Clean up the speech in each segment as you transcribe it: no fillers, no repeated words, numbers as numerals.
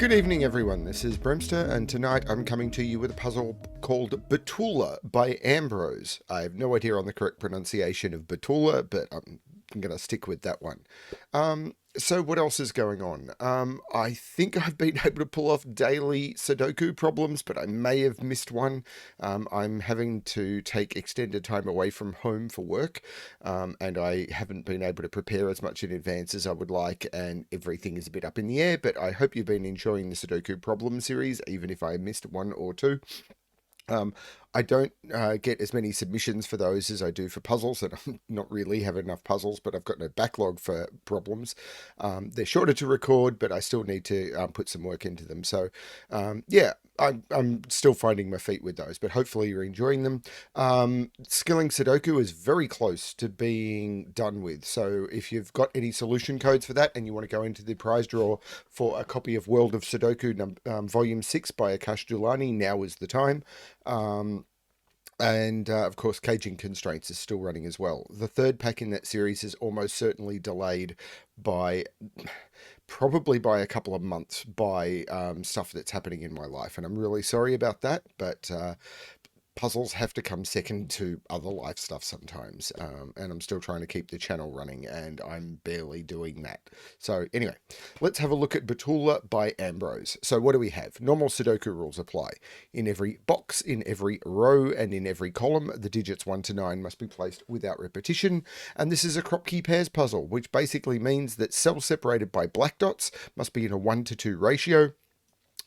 Good evening, everyone. This is Bremster, and tonight I'm coming to you with a puzzle called Betula by Ambrose. I have no idea on the correct pronunciation of Betula, but I'm going to stick with that one. So what else is going on? I think I've been able to pull off daily Sudoku problems, but I may have missed one. I'm having to take extended time away from home for work, and I haven't been able to prepare as much in advance as I would like, and everything is a bit up in the air, but I hope you've been enjoying the Sudoku problem series, even if I missed one or two. I don't get as many submissions for those as I do for puzzles, and I'm not really have enough puzzles, but I've got no backlog for problems. They're shorter to record, but I still need to put some work into them. So, yeah, I'm still finding my feet with those, but hopefully you're enjoying them. Skilling Sudoku is very close to being done with. So if you've got any solution codes for that and you want to go into the prize draw for a copy of World of Sudoku Volume 6 by Akash Dulani, now is the time. And of course, Caging Constraints is still running as well. The third pack in that series is almost certainly delayed by probably by a couple of months by stuff that's happening in my life. And I'm really sorry about that, but puzzles have to come second to other life stuff sometimes. And I'm still trying to keep the channel running, and I'm barely doing that. So anyway, let's have a look at Betula by Ambrose. So what do we have? Normal Sudoku rules apply. In every box, in every row, and in every column, the digits 1 to 9 must be placed without repetition. And this is a Kropki Pairs puzzle, which basically means that cells separated by black dots must be in a 1 to 2 ratio.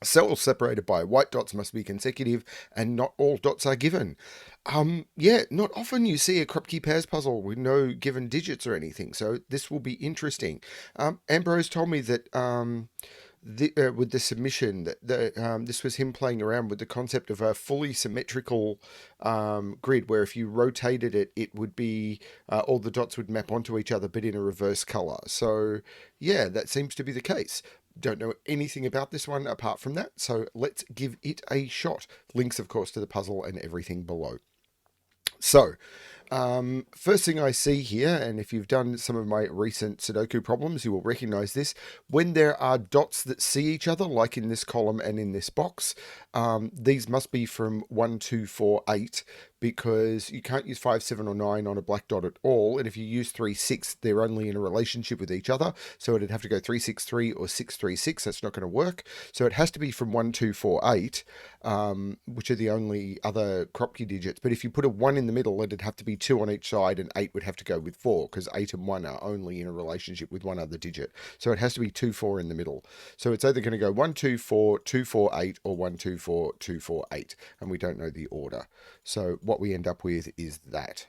Cells separated by white dots must be consecutive, and not all dots are given. Yeah, not often you see a Kropki Pairs puzzle with no given digits or anything, so this will be interesting. Ambrose told me that with the submission that this was him playing around with the concept of a fully symmetrical grid, where if you rotated it, it would be all the dots would map onto each other, but in a reverse color. So yeah, that seems to be the case. Don't know anything about this one apart from that, so let's give it a shot. Links, of course, to the puzzle and everything below. So, first thing I see here, and if you've done some of my recent Sudoku problems, you will recognize this. When there are dots that see each other, like in this column and in this box, these must be from 1, 2, 4, 8, because you can't use 5, 7, or 9 on a black dot at all. And if you use 3, 6, they're only in a relationship with each other. So it'd have to go 3, 6, 3 or 6, 3, 6. That's not going to work. So it has to be from 1, 2, 4, 8, which are the only other Kropki digits. But if you put a 1 in the middle, it'd have to be 2 on each side, and 8 would have to go with 4, because 8 and 1 are only in a relationship with one other digit. So it has to be 2, 4 in the middle. So it's either going to go 1, 2, 4, 2, 4, 8, or 1, 2, 4, 2, 4, 8. And we don't know the order. So what we end up with is that.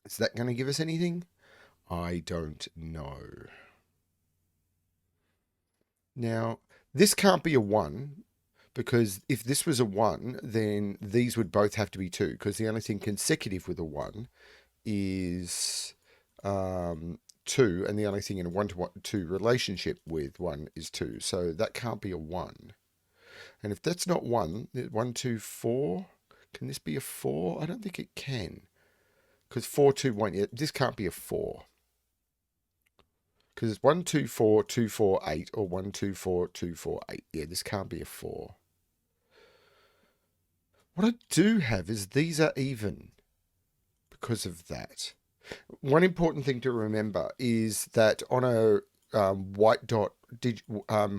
Is that going to give us anything? I don't know. Now, this can't be a 1, because if this was a 1, then these would both have to be 2, because the only thing consecutive with a 1 is 2, and the only thing in a 1 to 2 relationship with 1 is 2. So that can't be a 1. And if that's not 1, 1, 2, 4... Can this be a 4? I don't think it can. Because 4, 2, 1. Yeah, this can't be a 4. Because it's 1, 2, 4, 2, 4, 8. Or 1, 2, 4, 2, 4, 8. Yeah, this can't be a 4. What I do have is these are even. Because of that. One important thing to remember is that on a white dot,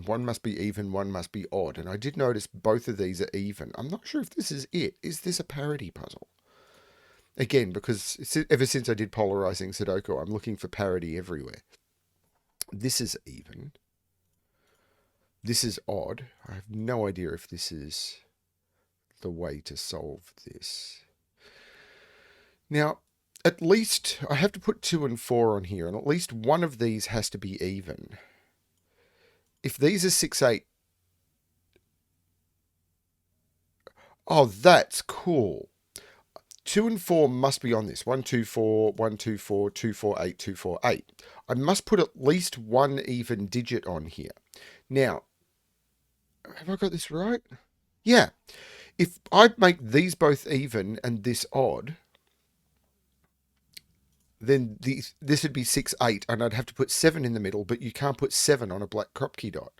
one must be even, one must be odd. And I did notice both of these are even. I'm not sure if this is it. Is this a parity puzzle? Again, because ever since I did Polarizing Sudoku, I'm looking for parity everywhere. This is even. This is odd. I have no idea if this is the way to solve this. Now, at least I have to put 2 and 4 on here, and at least one of these has to be even. If these are 6, 8... Oh, that's cool. 2 and 4 must be on this. 1, 2, 4, 1, 2, 4, 2, 4, 8, 2, 4, 8. I must put at least one even digit on here. Now, have I got this right? Yeah. If I make these both even and this odd, then this would be 6, 8, and I'd have to put 7 in the middle, but you can't put 7 on a black Kropki dot.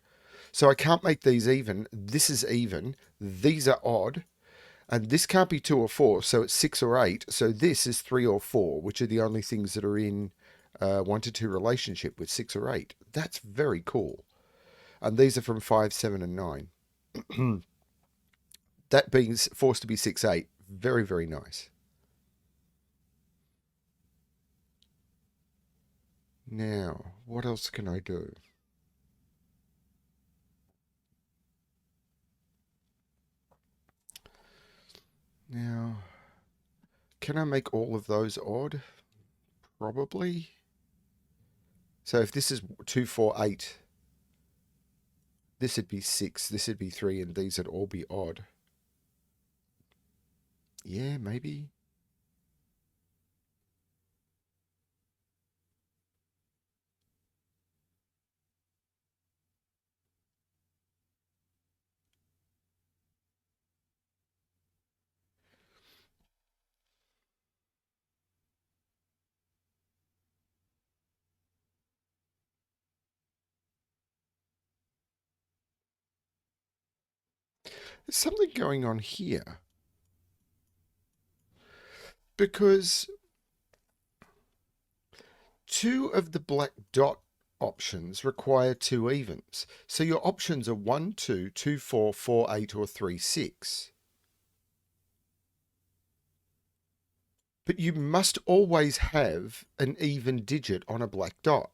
So I can't make these even. This is even. These are odd. And this can't be 2 or 4, so it's 6 or 8. So this is 3 or 4, which are the only things that are in 1 to 2 relationship with 6 or 8. That's very cool. And these are from 5, 7, and 9. That being forced to be 6, 8. Very, very nice. Now, what else can I do? Now, can I make all of those odd? Probably. So if this is 2, 4, 8, this would be 6, this would be 3, and these would all be odd. Yeah, maybe. There's something going on here. Because 2 of the black dot options require 2 evens. So your options are 1, 2, 2, 4, 4, 8, or 3, 6. But you must always have an even digit on a black dot.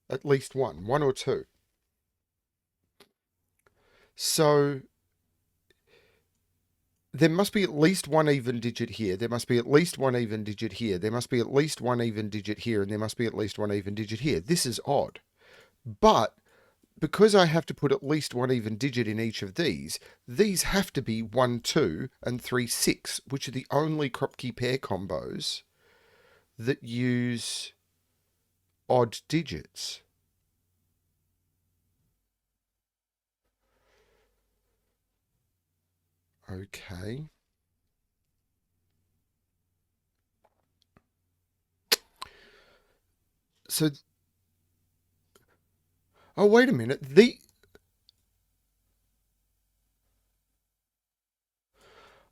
At least one or two. So there must be at least one even digit here. There must be at least one even digit here. There must be at least one even digit here. And there must be at least one even digit here. This is odd. But because I have to put at least one even digit in each of these have to be 1, 2, and 3, 6, which are the only Kropki pair combos that use odd digits. Okay. So, oh, wait a minute.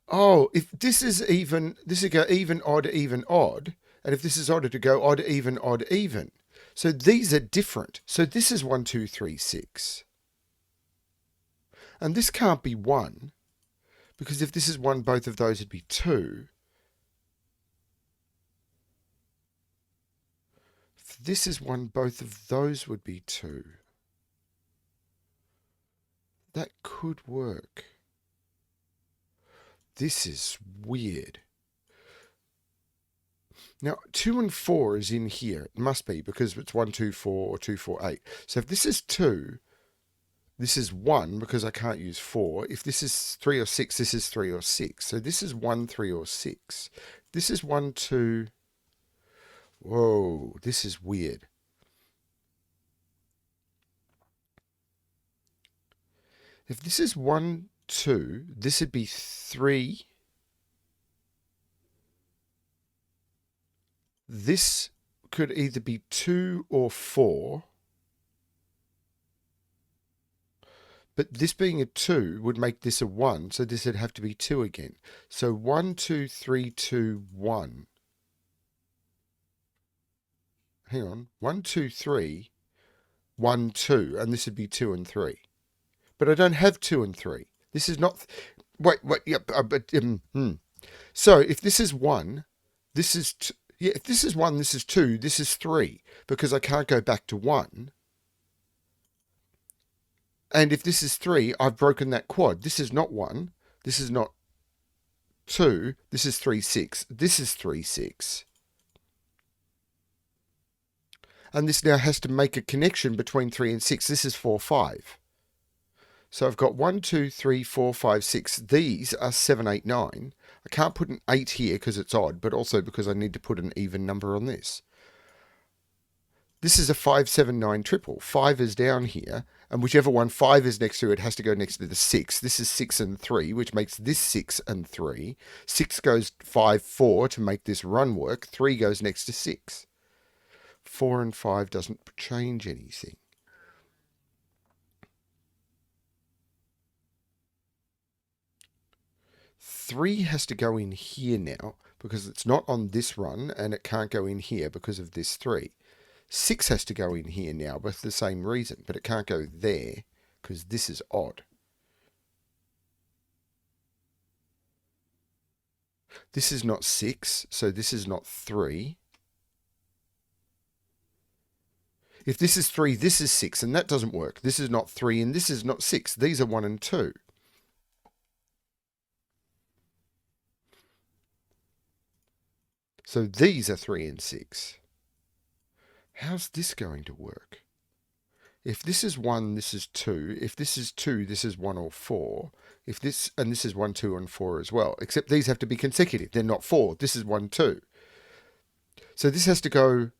Oh, if this is even, this would go even, odd, and if this is odd, to go odd, even. So these are different. So this is 1, 2, 3, 6. And this can't be 1, because if this is 1, both of those would be 2. If this is 1, both of those would be 2. That could work. This is weird. Now, 2 and 4 is in here. It must be, because it's 1, 2, 4, or 2, 4, 8. So if this is 2, this is 1, because I can't use 4. If this is 3 or 6, this is 3 or 6. So this is 1, 3, or 6. This is 1, 2. Whoa, this is weird. If this is 1, 2, this would be 3. This could either be 2 or 4. But this being a 2 would make this a 1, so this would have to be 2 again. So 1, 2, 3, 2, 1. Hang on. 1, 2, 3, 1, 2, and this would be 2 and 3. But I don't have 2 and 3. This is not... Wait, yep, So if this is 1, this is... Yeah, if this is 1, this is 2, this is 3, because I can't go back to 1. And if this is 3, I've broken that quad. This is not 1. This is not 2. This is 3, 6. This is 3, 6. And this now has to make a connection between 3 and 6. This is 4, 5. So I've got 1, 2, 3, 4, 5, 6. These are 7, 8, 9. I can't put an 8 here because it's odd, but also because I need to put an even number on this. This is a 5, 7, 9 triple. 5 is down here, and whichever one 5 is next to it has to go next to the 6. This is 6 and 3, which makes this 6 and 3. 6 goes 5, 4 to make this run work. 3 goes next to 6. 4 and 5 doesn't change anything. 3 has to go in here now because it's not on this run, and it can't go in here because of this 3. 6 has to go in here now for the same reason, but it can't go there because this is odd. This is not 6, so this is not 3. If this is 3, this is 6, and that doesn't work. This is not 3, and this is not 6. These are 1 and 2. So these are 3 and 6. How's this going to work? If this is 1, this is 2. If this is 2, this is 1 or 4. If this, and this is 1, 2, and 4 as well. Except these have to be consecutive. They're not 4. This is 1, 2. So this has to go...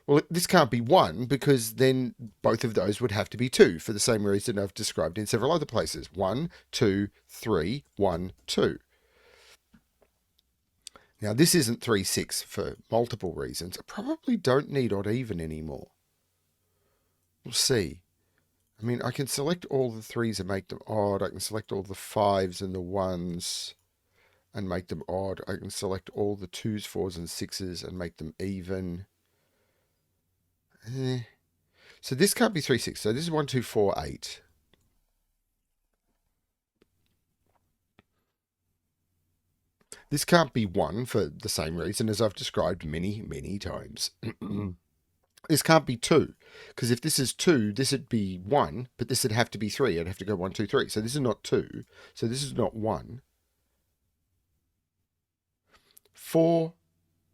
Well, this can't be 1 because then both of those would have to be 2 for the same reason I've described in several other places. 1, 2, 3, 1, 2. Now, this isn't 3, 6 for multiple reasons. I probably don't need odd even anymore. We'll see. I mean, I can select all the 3s and make them odd. I can select all the 5s and the 1s and make them odd. I can select all the 2s, 4s, and 6s and make them even. So this can't be 3, 6. So this is 1, 2, 4, 8. This can't be 1 for the same reason as I've described many, many times. This can't be 2, because if this is 2, this would be 1, but this would have to be 3. I'd have to go 1, 2, 3. So this is not 2. So this is not 1. 4,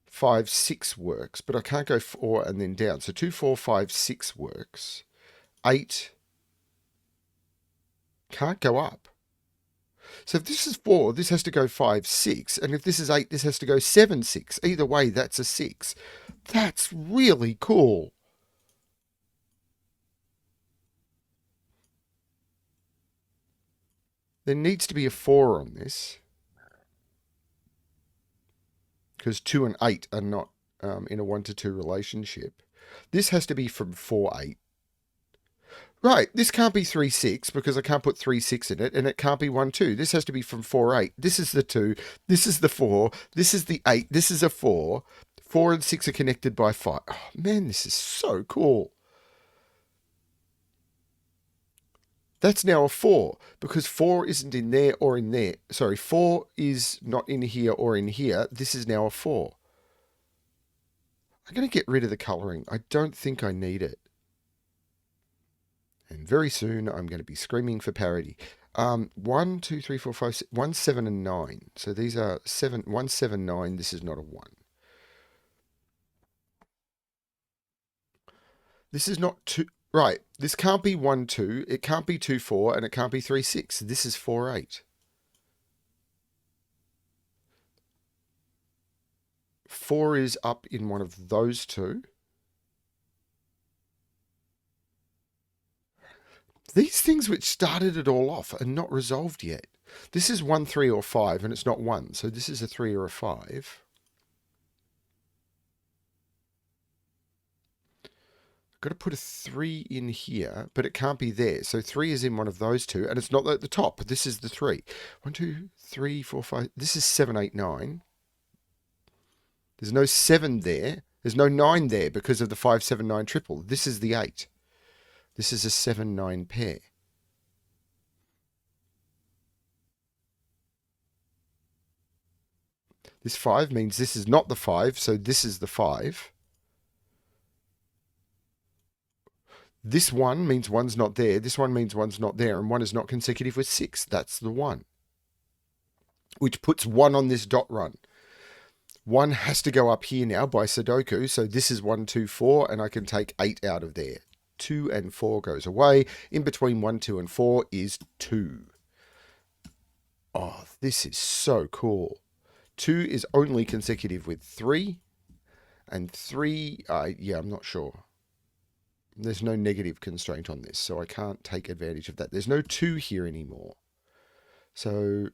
5, 6 works, but I can't go 4 and then down. So 2, 4, 5, 6 works. 8 can't go up. So if this is 4, this has to go 5, 6. And if this is 8, this has to go 7, 6. Either way, that's a 6. That's really cool. There needs to be a 4 on this, because 2 and 8 are not in a 1 to 2 relationship. This has to be from 4, 8. Right, this can't be 3, 6 because I can't put 3, 6 in it, and it can't be 1, 2. This has to be from 4, 8. This is the 2. This is the 4. This is the 8. This is a 4. 4 and 6 are connected by 5. Oh, man, this is so cool. That's now a 4 because 4 isn't in there or in there. Sorry, 4 is not in here or in here. This is now a 4. I'm going to get rid of the colouring. I don't think I need it. And very soon I'm going to be screaming for parody. 1, 2, 3, 4, 5, 6, 1, 7, and 9. So these are 7, 1, 7, 9. This is not a 1. This is not 2. Right, this can't be 1, 2. It can't be 2, 4. And it can't be 3, 6. This is 4, 8. 4 is up in one of those two. These things which started it all off are not resolved yet. This is 1, 3, or 5, and it's not 1. So this is a 3 or a 5. I've got to put a 3 in here, but it can't be there. So 3 is in one of those two, and it's not at the top. This is the 3. 1, 2, 3, 4, 5. This is 7, 8, 9. There's no 7 there. There's no 9 there because of the 5, 7, 9 triple. This is the 8. This is a 7, 9 pair. This 5 means this is not the 5, so this is the 5. This 1 means 1's not there. This 1 means 1's not there, and 1 is not consecutive with 6. That's the 1, which puts 1 on this dot run. 1 has to go up here now by Sudoku, so this is 1, 2, 4, and I can take 8 out of there. 2 and 4 goes away. In between 1, 2, and 4 is 2. Oh, this is so cool. 2 is only consecutive with 3, and 3, yeah, I'm not sure. There's no negative constraint on this, so I can't take advantage of that. There's no 2 here anymore. So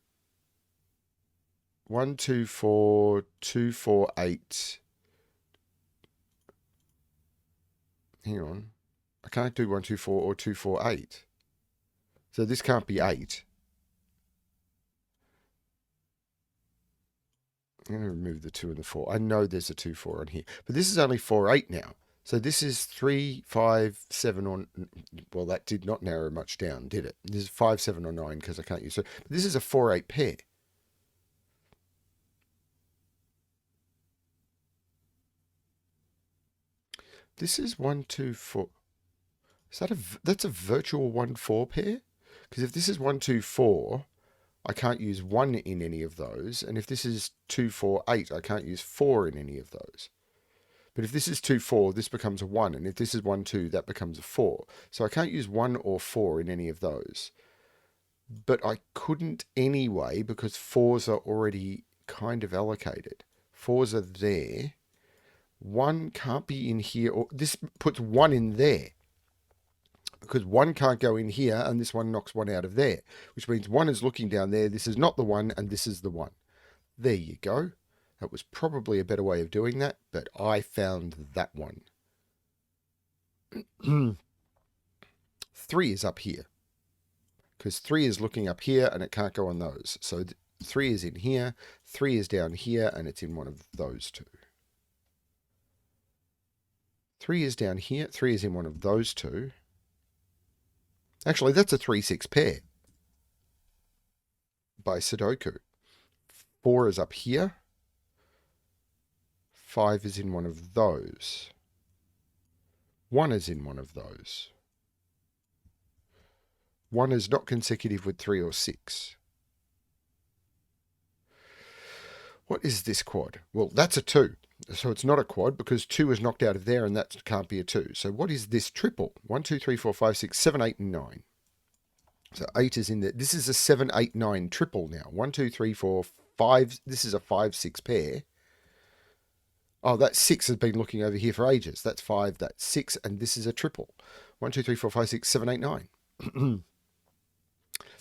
1, 2, 4, 2, 4, 8. Hang on. I can't do 1, 2, 4 or 2, 4, 8. So this can't be 8. I'm going to remove the 2 and the 4. I know there's a 2, 4 on here. But this is only 4, 8 now. So this is 3, 5, 7 on... Well, that did not narrow much down, did it? This is 5, 7 or 9 because I can't use it. But this is a 4, 8 pair. This is 1, 2, 4. Is that that's a virtual 1, 4 pair? Because if this is 1, 2, 4... I can't use 1 in any of those. And if this is 2, 4, 8, I can't use 4 in any of those. But if this is 2, 4, this becomes a 1. And if this is 1, 2, that becomes a 4. So I can't use 1 or 4 in any of those. But I couldn't anyway because 4s are already kind of allocated. 4s are there. 1 can't be in here. Or this puts 1 in there. Because 1 can't go in here, and this one knocks 1 out of there. Which means 1 is looking down there, this is not the 1, and this is the 1. There you go. That was probably a better way of doing that, but I found that one. 3 is up here. Because 3 is looking up here, and it can't go on those. So 3 is in here, 3 is down here, and it's in one of those two. 3 is down here, 3 is in one of those two. Actually, that's a 3-6 pair by Sudoku. 4 is up here. 5 is in one of those. 1 is in one of those. 1 is not consecutive with 3 or 6. What is this quad? Well, that's a 2. So it's not a quad because 2 is knocked out of there and that can't be a 2. So what is this triple? 1, 2, 3, 4, 5, 6, 7, 8, and 9. So 8 is in there. This is a 7, 8, 9 triple now. 1, 2, 3, 4, 5. This is a 5, 6 pair. Oh, that 6 has been looking over here for ages. That's 5, that's 6, and this is a triple. 1, 2, 3, 4, 5, 6, 7, 8, 9.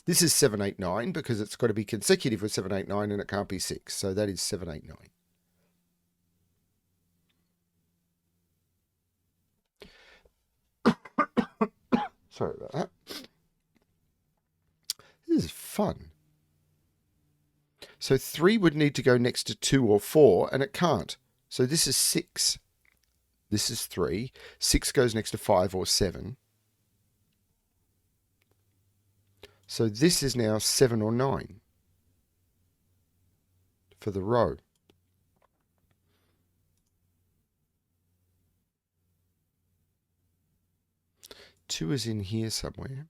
This is 7, 8, 9 because it's got to be consecutive with 7, 8, 9 and it can't be 6. So that is 7, 8, 9. Sorry about that. This is fun. So 3 would need to go next to 2 or 4 and it can't. So this is 6. This is 3. 6 goes next to 5 or 7. So this is now 7 or 9 for the row. Two is in here somewhere.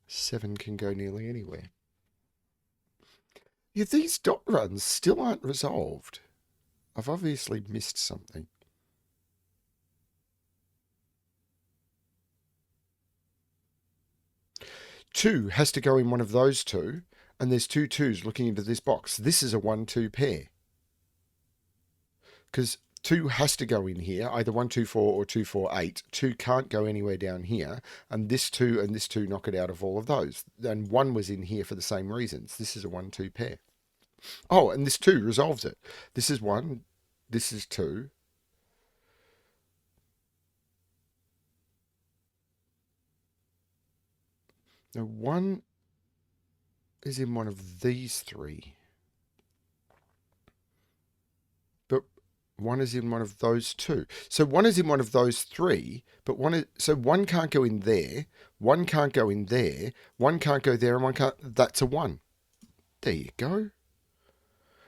Seven can go nearly anywhere. Yeah, these dot runs still aren't resolved. I've obviously missed something. Two has to go in one of those two, and there's two twos looking into this box. This is a 1-2 pair. Because 2 has to go in here, either 1, 2, 4 or 2, 4, 8. 2 can't go anywhere down here, and this 2 and this 2 knock it out of all of those. And 1 was in here for the same reasons. This is a 1-2 pair. Oh, and this 2 resolves it. This is 1, this is 2. Now 1 is in one of these 3. But 1 is in one of those 2. So 1 is in one of those 3, but 1 can't go in there, 1 can't go in there, 1 can't go there, and 1 can't. That's a 1. There you go.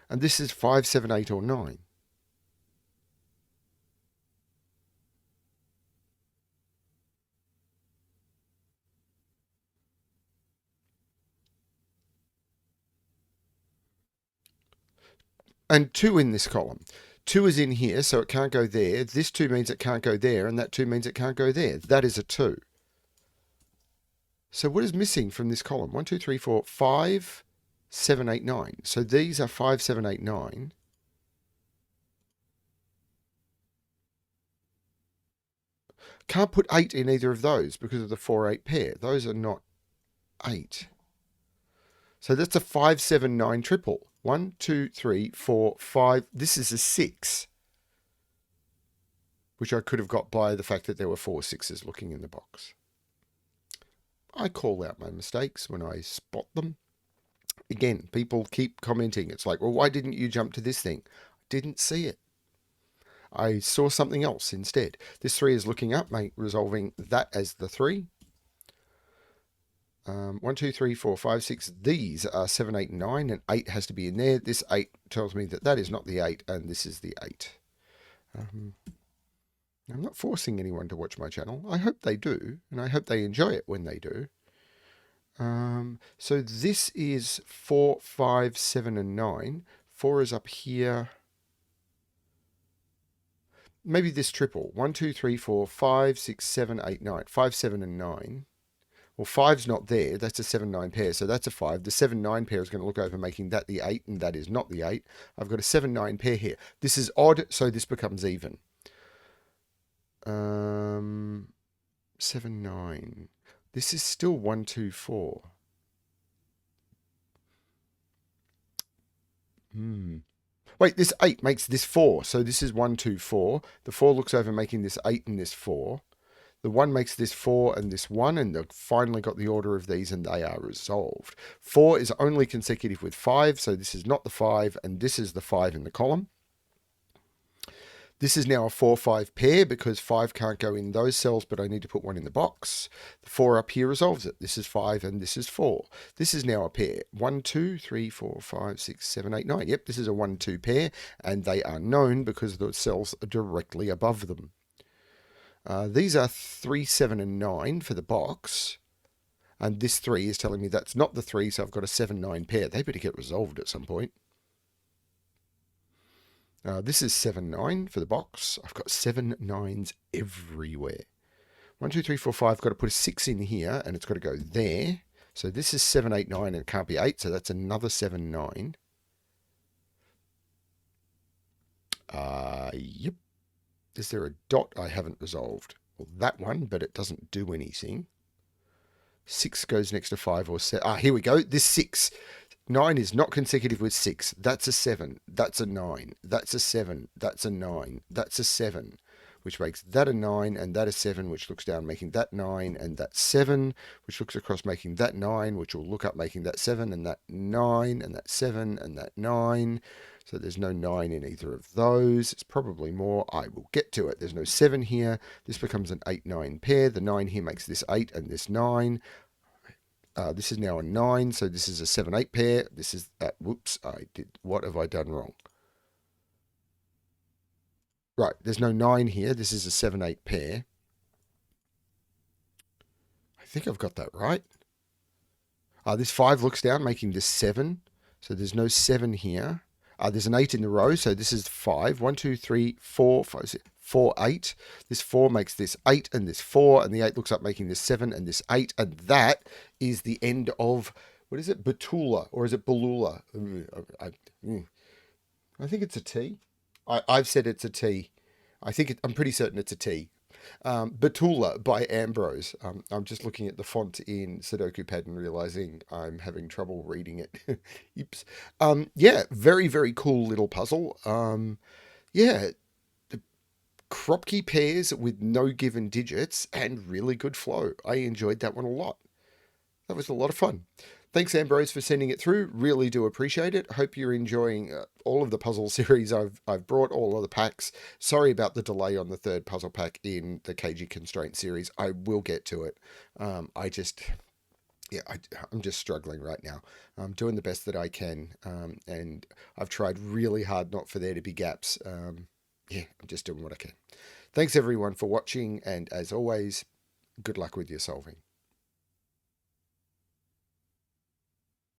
And this is 5, 7, 8, or 9. And 2 in this column. 2 is in here, so it can't go there. This 2 means it can't go there, and that 2 means it can't go there. That is a 2. So what is missing from this column? 1, 2, 3, 4, 5, 7, 8, 9. So these are 5, 7, 8, 9. Can't put 8 in either of those because of the 4, 8 pair. Those are not 8. So that's a 5, 7, 9 triple. 1, 2, 3, 4, 5. This is a 6. Which I could have got by the fact that there were 4 6s looking in the box. I call out my mistakes when I spot them. Again, people keep commenting. It's like, well, why didn't you jump to this thing? Didn't see it. I saw something else instead. This 3 is looking up, resolving that as the 3. 1, 2, 3, 4, 5, 6. These are 7, 8, 9, and 8 has to be in there. This 8 tells me that that is not the 8, and this is the 8. I'm not forcing anyone to watch my channel. I hope they do, and I hope they enjoy it when they do. So this is 4, 5, 7, and 9. 4 is up here. Maybe this triple. 1, 2, 3, 4, 5, 6, 7, 8, 9. 5, 7, and 9. Well, 5's not there. That's a 7, 9 pair, so that's a 5. The 7, 9 pair is going to look over, making that the 8, and that is not the 8. I've got a 7, 9 pair here. This is odd, so this becomes even. 7, 9. This is still 1, 2, 4. Wait, this 8 makes this 4, so this is 1, 2, 4. The 4 looks over, making this 8 and this 4. The 1 makes this 4 and this 1, and they've finally got the order of these, and they are resolved. 4 is only consecutive with 5, so this is not the 5, and this is the 5 in the column. This is now a 4, 5 pair because 5 can't go in those cells, but I need to put 1 in the box. The 4 up here resolves it. This is 5 and this is 4. This is now a pair. 1, 2, 3, 4, 5, 6, 7, 8, 9. Yep, this is a 1, 2 pair, and they are known because the cells are directly above them. These are 3, 7, and 9 for the box. And this 3 is telling me that's not the 3, so I've got a 7, 9 pair. They better get resolved at some point. This is 7, 9 for the box. I've got 7 9s everywhere. 1, 2, 3, 4, 5. Got to put a 6 in here, and it's got to go there. So this is 7, 8, 9, and it can't be 8, so that's another 7, 9. Yep. Is there a dot I haven't resolved? Well, that one, but it doesn't do anything. 6 goes next to 5 or 7. Here we go. This 6. 9 is not consecutive with 6. That's a 7. That's a 9. That's a 7. That's a 9. That's a 7, which makes that a 9 and that a 7, which looks down, making that 9 and that 7, which looks across, making that 9, which will look up, making that 7 and that 9 and that 7 and that 9. So there's no 9 in either of those. It's probably more. I will get to it. There's no 7 here. This becomes an 8, 9 pair. The 9 here makes this 8 and this 9. This is now a 9, so this is a 7, 8 pair. This is that. Whoops, what have I done wrong? Right, there's no 9 here. This is a 7, 8 pair. I think I've got that right. This 5 looks down, making this 7. So there's no 7 here. There's an 8 in the row, so this is 5. 1, 2, 3, 4, 5, 6, 4, 8. This 4 makes this 8 and this 4, and the 8 looks up, making this 7 and this 8, and that is the end of, what is it, Betula, or is it Belula? I think it's a T. I've said it's a T. I'm pretty certain it's a T. Betula by Ambrose. I'm just looking at the font in Sudoku Pad and realizing I'm having trouble reading it. Oops. Yeah, very, very cool little puzzle. Yeah, the Kropki pairs with no given digits and really good flow. I enjoyed that one a lot. That was a lot of fun. Thanks, Ambrose, for sending it through. Really do appreciate it. Hope you're enjoying all of the puzzle series I've brought, all of the packs. Sorry about the delay on the third puzzle pack in the KG Constraint series. I will get to it. I'm just struggling right now. I'm doing the best that I can, and I've tried really hard not for there to be gaps. I'm just doing what I can. Thanks, everyone, for watching, and as always, good luck with your solving.